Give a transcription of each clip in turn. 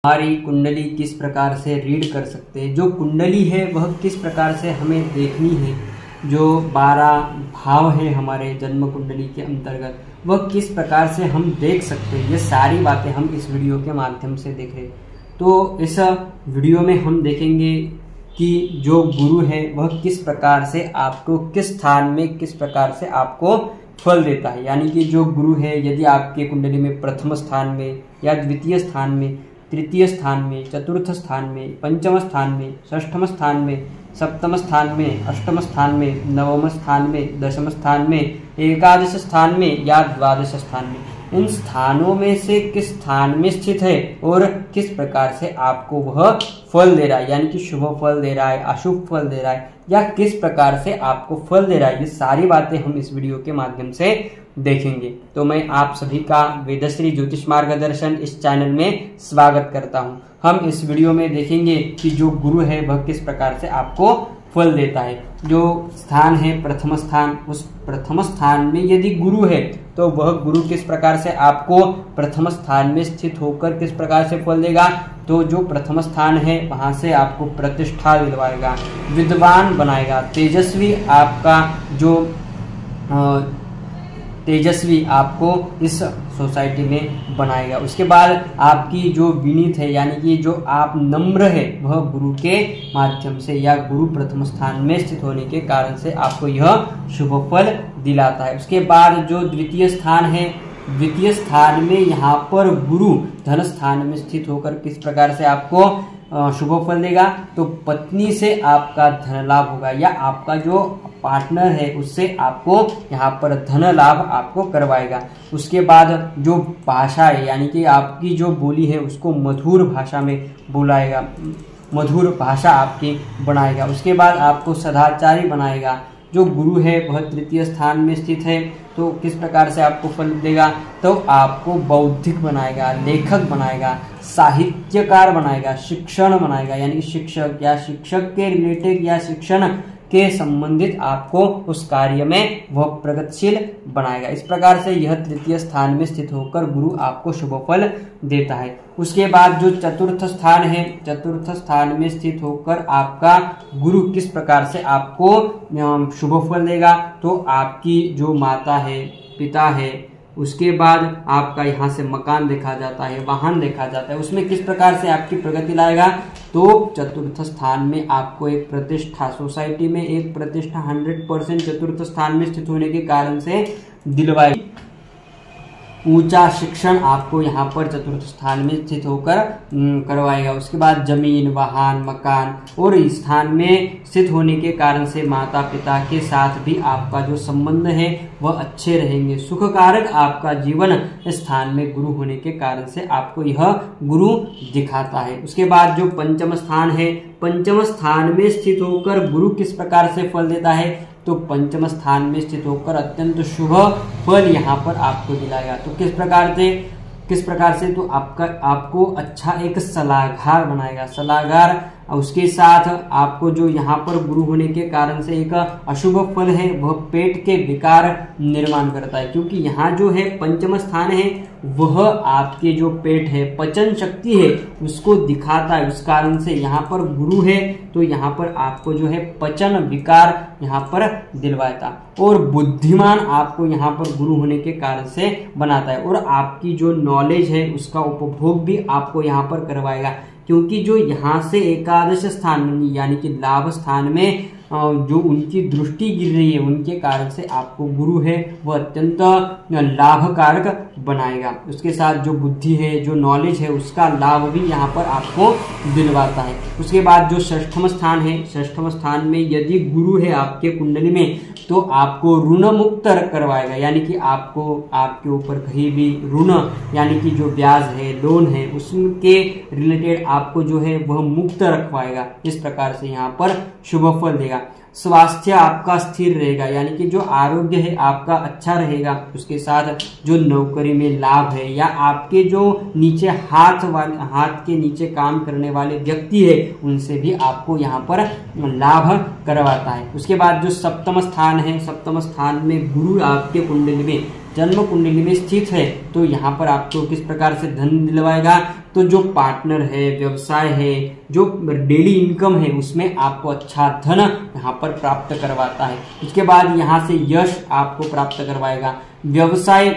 हमारी कुंडली किस प्रकार से रीड कर सकते हैं, जो कुंडली है वह किस प्रकार से हमें देखनी है, जो 12 भाव है हमारे जन्म कुंडली के अंतर्गत वह किस प्रकार से हम देख सकते हैं, ये सारी बातें हम इस वीडियो के माध्यम से देख रहे हैं। तो इस वीडियो में हम देखेंगे कि जो गुरु है वह किस प्रकार से आपको किस स्थान में किस प्रकार से आपको फल देता है। यानी कि जो गुरु है यदि आपके कुंडली में प्रथम स्थान में या द्वितीय स्थान में, तृतीय स्थान में, चतुर्थ स्थान में, पंचम स्थान में, षष्ठम स्थान में, सप्तम स्थान में, अष्टम स्थान में, नवम स्थान में, दशम स्थान में, एकादश स्थान में या द्वादश स्थान में, इन स्थानों में से किस स्थान में स्थित है और किस प्रकार से आपको वह फल दे रहा है, यानी कि शुभ फल दे रहा है, अशुभ फल दे रहा है या किस प्रकार से आपको फल दे रहा है, ये सारी बातें हम इस वीडियो के माध्यम से देखेंगे। तो मैं आप सभी का वेदश्री ज्योतिष मार्गदर्शन इस चैनल में स्वागत करता हूं। हम इस वीडियो में देखेंगे कि जो गुरु है वह किस प्रकार से आपको फल देता है। जो स्थान है प्रथम स्थान, उस प्रथम स्थान में यदि गुरु है तो वह गुरु किस प्रकार से आपको प्रथम स्थान में स्थित होकर किस प्रकार से फल देगा। तो जो प्रथम स्थान है वहां से आपको प्रतिष्ठा दिलवाएगा, विद्वान बनाएगा, तेजस्वी आपको इस सोसाइटी में बनाएगा। उसके बाद आपकी जो विनीत है यानी कि जो आप नम्र है वह गुरु के माध्यम से या गुरु प्रथम स्थान में स्थित होने के कारण से आपको यह शुभ फल दिलाता है। उसके बाद जो द्वितीय स्थान है, द्वितीय स्थान में यहाँ पर गुरु धन स्थान में स्थित होकर किस प्रकार से आपको शुभ फल देगा। तो पत्नी से आपका धन लाभ होगा या आपका जो पार्टनर है उससे आपको यहाँ पर धन लाभ आपको करवाएगा। उसके बाद जो भाषा है यानी कि आपकी जो बोली है उसको मधुर भाषा में बुलाएगा, मधुर भाषा आपकी बनाएगा। उसके बाद आपको सदाचारी बनाएगा। जो गुरु है वह तृतीय स्थान में स्थित है तो किस प्रकार से आपको फल देगा। तो आपको बौद्धिक बनाएगा, लेखक बनाएगा, साहित्यकार बनाएगा, शिक्षण बनाएगा, यानी शिक्षक या शिक्षक के रिलेटेड या शिक्षण के संबंधित आपको उस कार्य में वह प्रगतिशील बनाएगा। इस प्रकार से यह तृतीय स्थान में स्थित होकर गुरु आपको शुभ फल देता है। उसके बाद जो चतुर्थ स्थान है, चतुर्थ स्थान में स्थित होकर आपका गुरु किस प्रकार से आपको शुभ फल देगा। तो आपकी जो माता है, पिता है, उसके बाद आपका यहाँ से मकान देखा जाता है, वाहन देखा जाता है, उसमें किस प्रकार से आपकी प्रगति लाएगा। तो चतुर्थ स्थान में आपको एक प्रतिष्ठा, सोसाइटी में एक प्रतिष्ठा 100% चतुर्थ स्थान में स्थित होने के कारण से दिलवाएगी। ऊंचा शिक्षण आपको यहाँ पर चतुर्थ स्थान में स्थित होकर करवाएगा। उसके बाद जमीन, वाहन, मकान और स्थान में स्थित होने के कारण से माता पिता के साथ भी आपका जो संबंध है वह अच्छे रहेंगे। सुखकारक आपका जीवन स्थान में गुरु होने के कारण से आपको यह गुरु दिखाता है। उसके बाद जो पंचम स्थान है, पंचम स्थान में स्थित होकर गुरु किस प्रकार से फल देता है। तो पंचम स्थान में स्थित होकर अत्यंत शुभ फल यहाँ पर आपको दिलाएगा। तो किस प्रकार से तो आपको अच्छा एक सलाहकार बनाएगा, सलाहकार। उसके साथ आपको जो यहाँ पर गुरु होने के कारण से एक अशुभ फल है वह पेट के विकार निर्माण करता है, क्योंकि यहाँ जो है पंचम स्थान है वह आपके जो पेट है, पचन शक्ति है, उसको दिखाता है। उस कारण से यहाँ पर गुरु है तो यहाँ पर आपको जो है पचन विकार यहाँ पर दिलवाता और बुद्धिमान आपको यहाँ पर गुरु होने के कारण से बनाता है। और आपकी जो नॉलेज है उसका उपभोग भी आपको यहाँ पर करवाएगा, क्योंकि जो यहाँ से एकादश स्थान में यानी कि लाभ स्थान में जो उनकी दृष्टि गिर रही है उनके कारण से आपको गुरु है वह अत्यंत लाभकारक बनाएगा। उसके साथ जो बुद्धि है, जो नॉलेज है, उसका लाभ भी यहाँ पर आपको दिलवाता है। उसके बाद जो षष्ठम स्थान है, षष्ठम स्थान में यदि गुरु है आपके कुंडली में तो आपको ऋण मुक्त करवाएगा, यानी कि आपको आपके ऊपर कहीं भी ऋण यानी कि जो ब्याज है, लोन है, उसके रिलेटेड आपको जो है वह मुक्त रखवाएगा। इस प्रकार से यहाँ पर शुभ फल देगा। स्वास्थ्य आपका स्थिर रहेगा, यानी कि जो आरोग्य है आपका अच्छा रहेगा। उसके साथ जो नौकरी में लाभ है या आपके जो नीचे हाथ के नीचे काम करने वाले व्यक्ति है उनसे भी आपको यहाँ पर लाभ करवाता है। उसके बाद जो सप्तम स्थान है, सप्तम स्थान में गुरु आपके कुंडली में जन्म कुंडली में स्थित है तो यहाँ पर आपको किस प्रकार से धन दिलवाएगा, तो जो पार्टनर है, व्यवसाय है, जो डेली इनकम है उसमें आपको अच्छा धन यहाँ पर प्राप्त करवाता है। उसके बाद यहाँ से यश आपको प्राप्त करवाएगा, व्यवसाय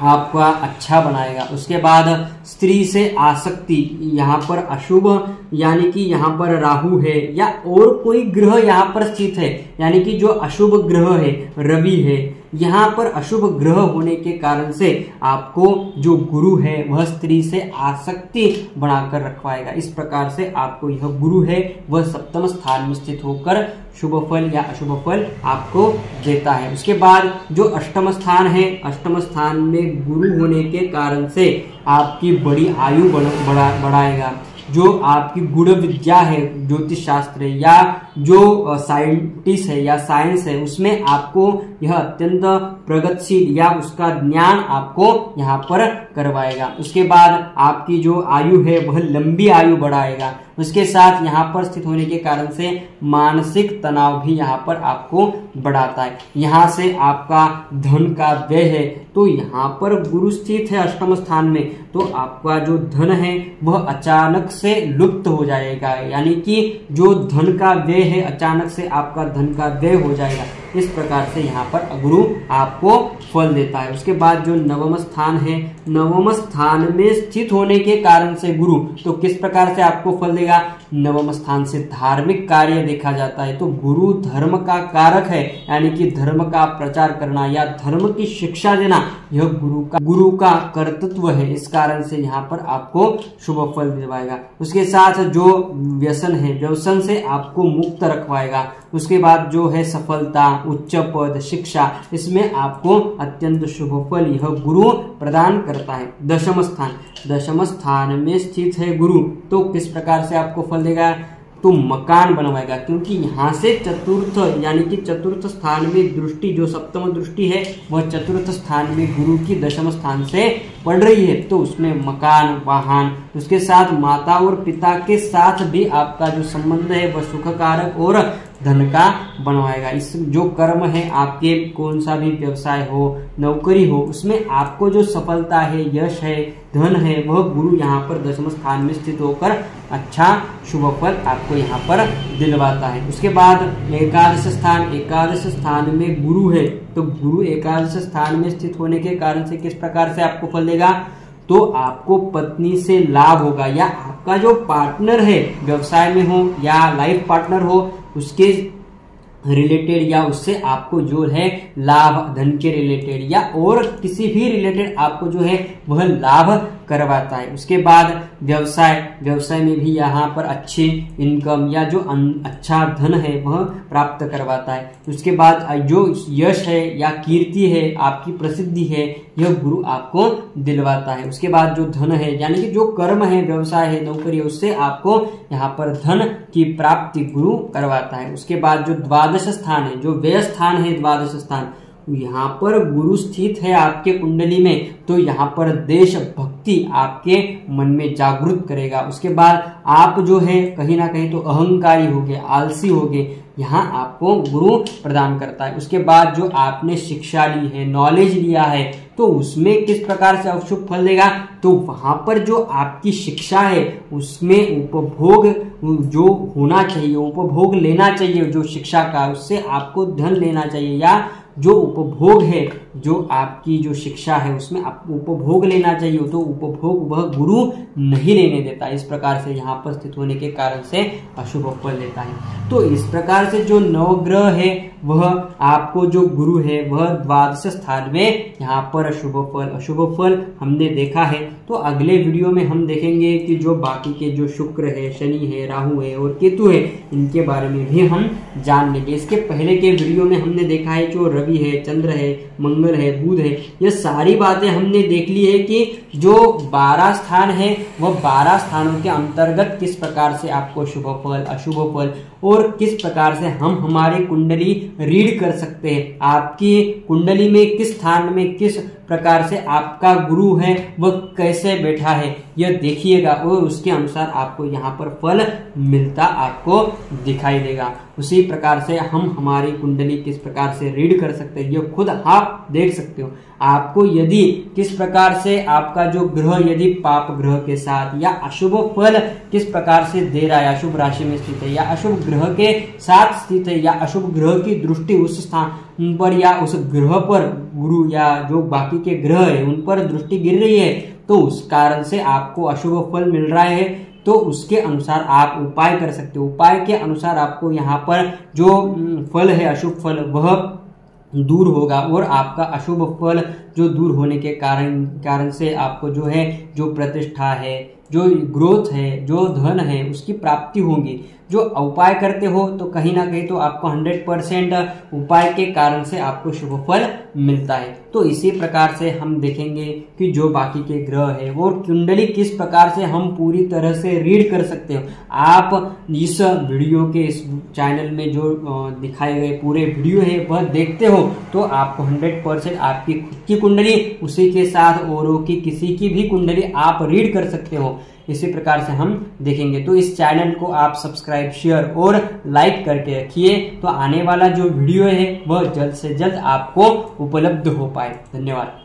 आपका अच्छा बनाएगा। उसके बाद स्त्री से आसक्ति, यहाँ पर अशुभ यानी कि यहाँ पर राहु है या और कोई ग्रह यहाँ पर स्थित है, यानी कि जो अशुभ ग्रह है रवि है, यहाँ पर अशुभ ग्रह होने के कारण से आपको जो गुरु है वह स्त्री से आसक्ति बनाकर रखवाएगा। इस प्रकार से आपको यह गुरु है वह सप्तम स्थान में स्थित होकर शुभ फल या अशुभ फल आपको देता है। उसके बाद जो अष्टम स्थान है, अष्टम स्थान में गुरु होने के कारण से आपकी बड़ी आयु बढ़ाएगा। जो आपकी गुण विद्या है, ज्योतिष शास्त्र है या जो साइंटिस्ट है या साइंस है उसमें आपको यह अत्यंत प्रगतिशील या उसका ज्ञान आपको यहाँ पर करवाएगा। उसके बाद आपकी जो आयु है वह लंबी आयु बढ़ाएगा। उसके साथ यहाँ पर स्थित होने के कारण से मानसिक तनाव भी यहाँ पर आपको बढ़ाता है। यहाँ से आपका धन का व्यय है तो यहाँ पर गुरु स्थित है अष्टम स्थान में, तो आपका जो धन है वह अचानक से लुप्त हो जाएगा, यानी कि जो धन का व्यय है अचानक से आपका धन का व्यय हो जाएगा। इस प्रकार से यहाँ पर गुरु आपको फल देता है। उसके बाद जो नवम स्थान है, नवम स्थान में स्थित होने के कारण से गुरु तो किस प्रकार से आपको फल देगा, नवम स्थान से धार्मिक कार्य देखा जाता है। तो गुरु धर्म का कारक है, यानी कि धर्म का प्रचार करना या धर्म की शिक्षा देना यह गुरु का कर्तृत्व है। इस कारण से यहाँ पर आपको शुभ फल दिलवाएगा। उसके साथ जो व्यसन है, व्यसन से आपको मुक्त रखवाएगा। उसके बाद जो है सफलता, उच्च पद, शिक्षा, इसमें आपको अत्यंत शुभ फल यह गुरु प्रदान करता है। दशम स्थान, दशम स्थान में स्थित है गुरु तो किस प्रकार से आपको फल देगा, तो मकान बनवाएगा, क्योंकि यहाँ से चतुर्थ यानी कि चतुर्थ स्थान में दृष्टि, जो सप्तम दृष्टि है वह चतुर्थ स्थान में गुरु की दशम स्थान से पड़ रही है, तो उसमें मकान, वाहन, उसके साथ माता और पिता के साथ भी आपका जो संबंध है वह सुखकारक और धन का बनवाएगा। इस जो कर्म है आपके, कौन सा भी व्यवसाय हो, नौकरी हो, उसमें आपको जो सफलता है, यश है, धन है, वह गुरु यहाँ पर दशम स्थान में स्थित होकर अच्छा शुभ फल आपको यहाँ पर दिलवाता है। उसके बाद एकादश स्थान, एकादश स्थान में गुरु है तो गुरु एकादश स्थान में स्थित होने के कारण से किस प्रकार से आपको फल देगा, तो आपको पत्नी से लाभ होगा या आपका जो पार्टनर है व्यवसाय में हो या लाइफ पार्टनर हो उसके रिलेटेड या उससे आपको जो है लाभ, धन के रिलेटेड या और किसी भी रिलेटेड आपको जो है वह लाभ करवाता है। उसके बाद व्यवसाय, व्यवसाय में भी यहाँ पर अच्छी इनकम या जो अच्छा धन है वह प्राप्त करवाता है। उसके बाद जो यश है या कीर्ति है, आपकी प्रसिद्धि है, यह गुरु आपको दिलवाता है। उसके बाद जो धन है यानी कि जो कर्म है, व्यवसाय है, नौकरी है, उससे आपको यहाँ पर धन की प्राप्ति गुरु करवाता है। उसके बाद जो द्वादश स्थान है, जो व्यय स्थान है, द्वादश स्थान, यहाँ पर गुरु स्थित है आपके कुंडली में तो यहाँ पर देशभक्ति आपके मन में जागृत करेगा। उसके बाद आप जो है कहीं ना कहीं तो अहंकारी होगे, आलसी होगे, यहाँ आपको गुरु प्रदान करता है। उसके बाद जो आपने शिक्षा ली है, नॉलेज लिया है, तो उसमें किस प्रकार से अशुभ फल देगा, तो वहां पर जो आपकी शिक्षा है उसमें उपभोग जो होना चाहिए, उपभोग लेना चाहिए जो शिक्षा का, उससे आपको धन लेना चाहिए या जो उपभोग है, जो आपकी जो शिक्षा है उसमें आपको उपभोग लेना चाहिए, तो उपभोग वह गुरु नहीं लेने देता। इस प्रकार से यहाँ पर स्थित होने के कारण से अशुभ फल देता है। तो इस प्रकार से जो नवग्रह है वह आपको जो गुरु है वह द्वादश स्थान में यहाँ पर शुभ फल अशुभ फल हमने देखा है। तो अगले वीडियो में हम देखेंगे कि जो बाकी के जो शुक्र है, शनि है, राहु है और केतु है, इनके बारे में भी हम जान लेंगे। इसके पहले के वीडियो में हमने देखा है जो रवि है, चंद्र है, मंगल है, बुध है, ये सारी बातें हमने देख ली है कि जो 12 स्थान है वह 12 स्थानों के अंतर्गत किस प्रकार से आपको शुभ फल, अशुभ फल और किस प्रकार से हम हमारी कुंडली रीड कर सकते हैं। आपकी कुंडली में किस स्थान में किस प्रकार से आपका गुरु है वह कैसे बैठा है यह देखिएगा और उसके अनुसार आपको यहाँ पर फल मिलता आपको दिखाई देगा। उसी प्रकार से हम हमारी कुंडली किस प्रकार से रीड कर सकते हैं ये खुद आप देख सकते हो। आपको यदि किस प्रकार से आपका जो ग्रह यदि पाप ग्रह के साथ या अशुभ फल किस प्रकार से दे रहा है, अशुभ राशि में स्थित है या अशुभ ग्रह के साथ स्थित है या अशुभ ग्रह की दृष्टि उस स्थान पर या उस ग्रह पर गुरु या जो बाकी के ग्रह है उन पर दृष्टि गिर रही है, तो उस कारण से आपको अशुभ फल मिल रहा है, तो उसके अनुसार आप उपाय कर सकते हो। उपाय के अनुसार आपको यहाँ पर जो फल है अशुभ फल वह दूर होगा और आपका अशुभ फल जो दूर होने के कारण से आपको जो है जो प्रतिष्ठा है, जो ग्रोथ है, जो धन है उसकी प्राप्ति होगी। जो उपाय करते हो तो कहीं ना कहीं तो आपको 100% उपाय के कारण से आपको शुभ फल मिलता है। तो इसी प्रकार से हम देखेंगे कि जो बाकी के ग्रह है वो कुंडली किस प्रकार से हम पूरी तरह से रीड कर सकते हो। आप इस वीडियो के इस चैनल में जो दिखाए गए पूरे वीडियो है वह देखते हो तो आपको 100% आपकी खुद की कुंडली उसी के साथ औरों की किसी की भी कुंडली आप रीड कर सकते हो। इसी प्रकार से हम देखेंगे। तो इस चैनल को आप सब्सक्राइब, शेयर और लाइक करके रखिए, तो आने वाला जो वीडियो है वह जल्द से जल्द आपको उपलब्ध हो पाए। धन्यवाद।